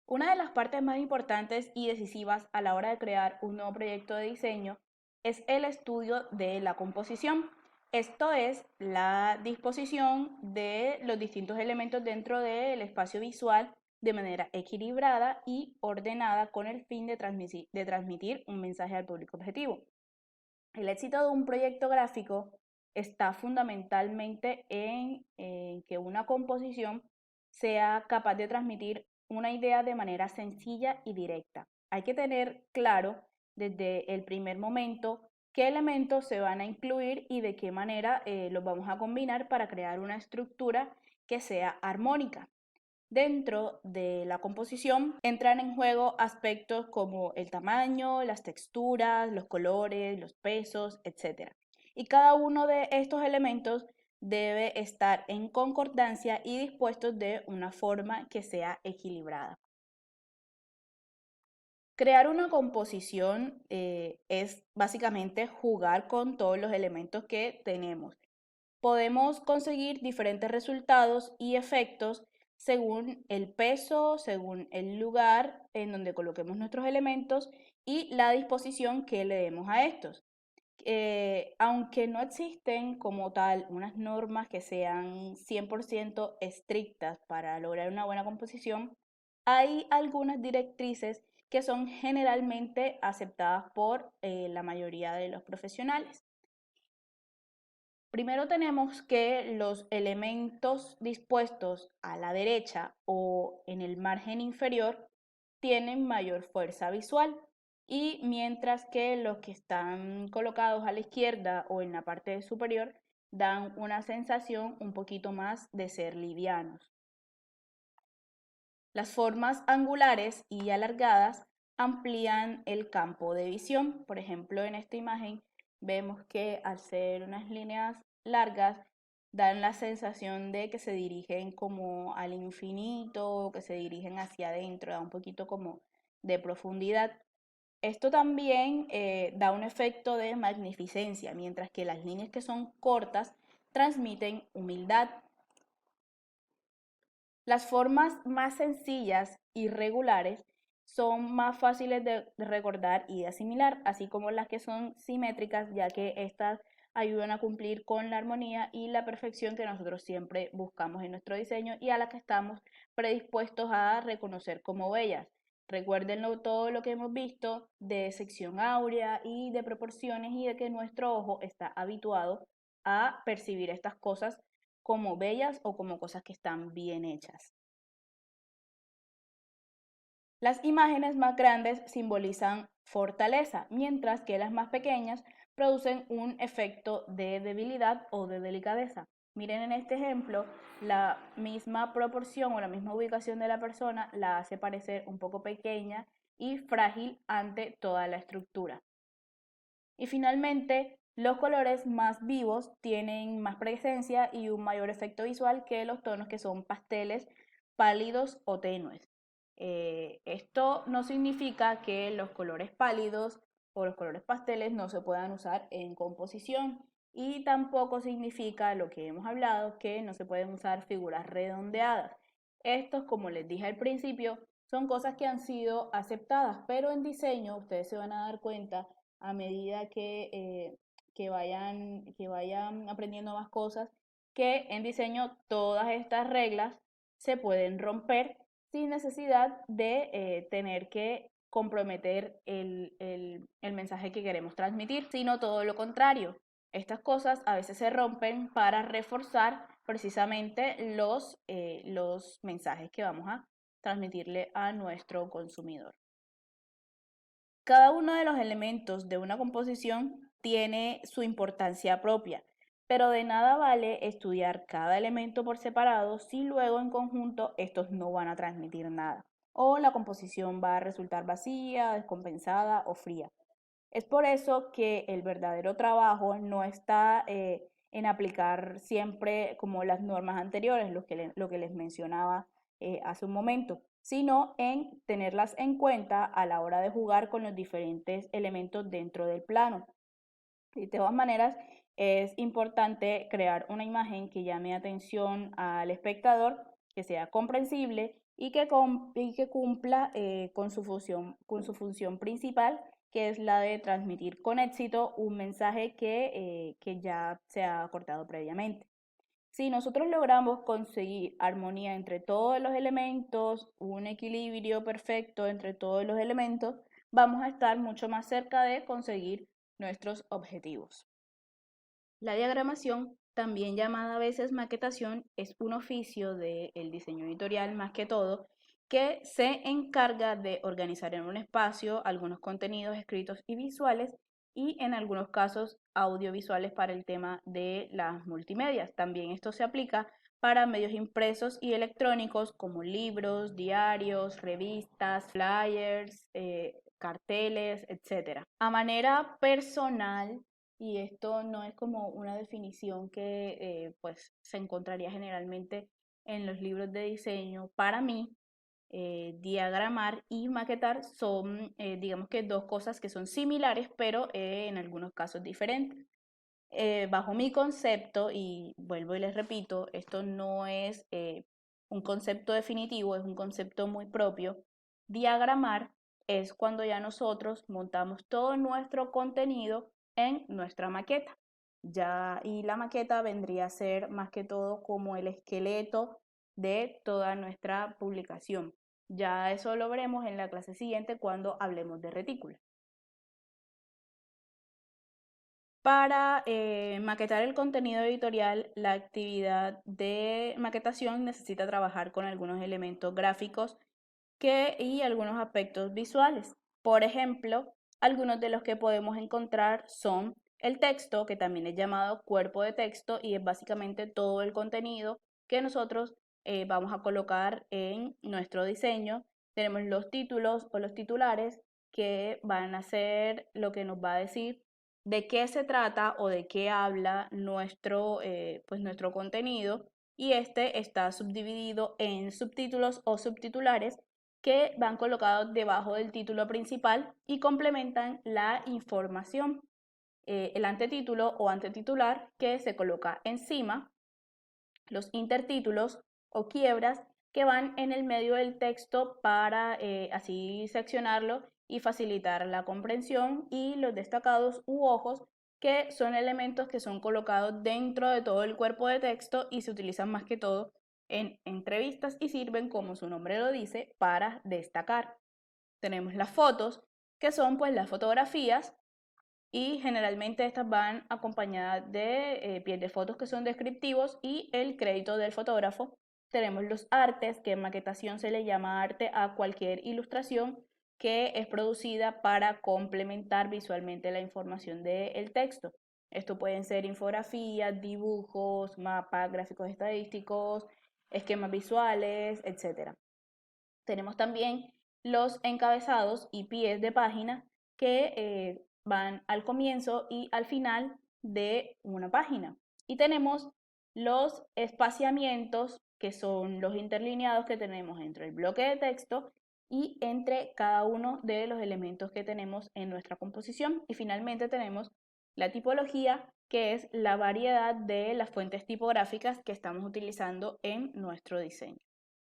Una de las partes más importantes y decisivas a la hora de crear un nuevo proyecto de diseño es el estudio de la composición. Esto es la disposición de los distintos elementos dentro del espacio visual de manera equilibrada y ordenada con el fin de transmitir un mensaje al público objetivo. El éxito de un proyecto gráfico está fundamentalmente en que una composición sea capaz de transmitir una idea de manera sencilla y directa. Hay que tener claro desde el primer momento qué elementos se van a incluir y de qué manera los vamos a combinar para crear una estructura que sea armónica. Dentro de la composición entran en juego aspectos como el tamaño, las texturas, los colores, los pesos, etc. Y cada uno de estos elementos debe estar en concordancia y dispuestos de una forma que sea equilibrada. Crear una composición es básicamente jugar con todos los elementos que tenemos. Podemos conseguir diferentes resultados y efectos según el peso, según el lugar en donde coloquemos nuestros elementos y la disposición que le demos a estos. Aunque no existen como tal unas normas que sean 100% estrictas para lograr una buena composición, hay algunas directrices que son generalmente aceptadas por la mayoría de los profesionales. Primero tenemos que los elementos dispuestos a la derecha o en el margen inferior tienen mayor fuerza visual y mientras que los que están colocados a la izquierda o en la parte superior dan una sensación un poquito más de ser livianos. Las formas angulares y alargadas amplían el campo de visión. Por ejemplo, en esta imagen vemos que al ser unas líneas largas dan la sensación de que se dirigen como al infinito, que se dirigen hacia adentro, da un poquito como de profundidad. Esto también da un efecto de magnificencia, mientras que las líneas que son cortas transmiten humildad. Las formas más sencillas y regulares son más fáciles de recordar y de asimilar, así como las que son simétricas, ya que estas ayudan a cumplir con la armonía y la perfección que nosotros siempre buscamos en nuestro diseño y a la que estamos predispuestos a reconocer como bellas. Recuérdenlo todo lo que hemos visto de sección áurea y de proporciones y de que nuestro ojo está habituado a percibir estas cosas como bellas o como cosas que están bien hechas. Las imágenes más grandes simbolizan fortaleza, mientras que las más pequeñas producen un efecto de debilidad o de delicadeza. Miren en este ejemplo, la misma proporción o la misma ubicación de la persona la hace parecer un poco pequeña y frágil ante toda la estructura. Y finalmente, los colores más vivos tienen más presencia y un mayor efecto visual que los tonos que son pasteles, pálidos o tenues. Esto no significa que los colores pálidos o los colores pasteles no se puedan usar en composición y tampoco significa lo que hemos hablado que no se pueden usar figuras redondeadas. Estos, como les dije al principio, son cosas que han sido aceptadas, pero en diseño ustedes se van a dar cuenta a medida que vayan aprendiendo más cosas, que en diseño todas estas reglas se pueden romper sin necesidad de tener que comprometer el mensaje que queremos transmitir, sino todo lo contrario. Estas cosas a veces se rompen para reforzar precisamente los mensajes que vamos a transmitirle a nuestro consumidor. Cada uno de los elementos de una composición tiene su importancia propia, pero de nada vale estudiar cada elemento por separado si luego en conjunto estos no van a transmitir nada, o la composición va a resultar vacía, descompensada o fría. Es por eso que el verdadero trabajo no está en aplicar siempre como las normas anteriores, lo que les mencionaba hace un momento, sino en tenerlas en cuenta a la hora de jugar con los diferentes elementos dentro del plano. De todas maneras, es importante crear una imagen que llame atención al espectador, que sea comprensible y que cumpla con su función principal, que es la de transmitir con éxito un mensaje que ya se ha acordado previamente. Si nosotros logramos conseguir armonía entre todos los elementos, un equilibrio perfecto entre todos los elementos, vamos a estar mucho más cerca de conseguir nuestros objetivos. La diagramación, también llamada a veces maquetación, es un oficio del diseño editorial más que todo, que se encarga de organizar en un espacio algunos contenidos escritos y visuales y en algunos casos audiovisuales para el tema de las multimedias. También esto se aplica para medios impresos y electrónicos como libros, diarios, revistas, flyers, carteles, etc. A manera personal, y esto no es como una definición que pues se encontraría generalmente en los libros de diseño. Para mí, diagramar y maquetar son, digamos que dos cosas que son similares, pero en algunos casos diferentes. Bajo mi concepto, y vuelvo y les repito, esto no es un concepto definitivo, es un concepto muy propio. Diagramar es cuando ya nosotros montamos todo nuestro contenido en nuestra maqueta. Ya, y la maqueta vendría a ser más que todo como el esqueleto de toda nuestra publicación. Ya eso lo veremos en la clase siguiente cuando hablemos de retículo. Para maquetar el contenido editorial, la actividad de maquetación necesita trabajar con algunos elementos gráficos y algunos aspectos visuales. Por ejemplo, algunos de los que podemos encontrar son el texto, que también es llamado cuerpo de texto, y es básicamente todo el contenido que nosotros vamos a colocar en nuestro diseño. Tenemos los títulos o los titulares, que van a ser lo que nos va a decir de qué se trata o de qué habla pues nuestro contenido, y este está subdividido en subtítulos o subtitulares que van colocados debajo del título principal y complementan la información. El antetítulo o antetitular, que se coloca encima, los intertítulos o quiebras, que van en el medio del texto para así seccionarlo y facilitar la comprensión, y los destacados u ojos, que son elementos que son colocados dentro de todo el cuerpo de texto y se utilizan más que todo en entrevistas y sirven, como su nombre lo dice, para destacar. Tenemos las fotos, que son pues las fotografías, y generalmente estas van acompañadas de pies de fotos que son descriptivos y el crédito del fotógrafo. Tenemos los artes, que en maquetación se le llama arte a cualquier ilustración que es producida para complementar visualmente la información del texto. Esto pueden ser infografías, dibujos, mapas, gráficos estadísticos, esquemas visuales, etc. Tenemos también los encabezados y pies de página, que van al comienzo y al final de una página. Y tenemos los espaciamientos, que son los interlineados que tenemos entre el bloque de texto y entre cada uno de los elementos que tenemos en nuestra composición. Y finalmente tenemos la tipología, que es la variedad de las fuentes tipográficas que estamos utilizando en nuestro diseño.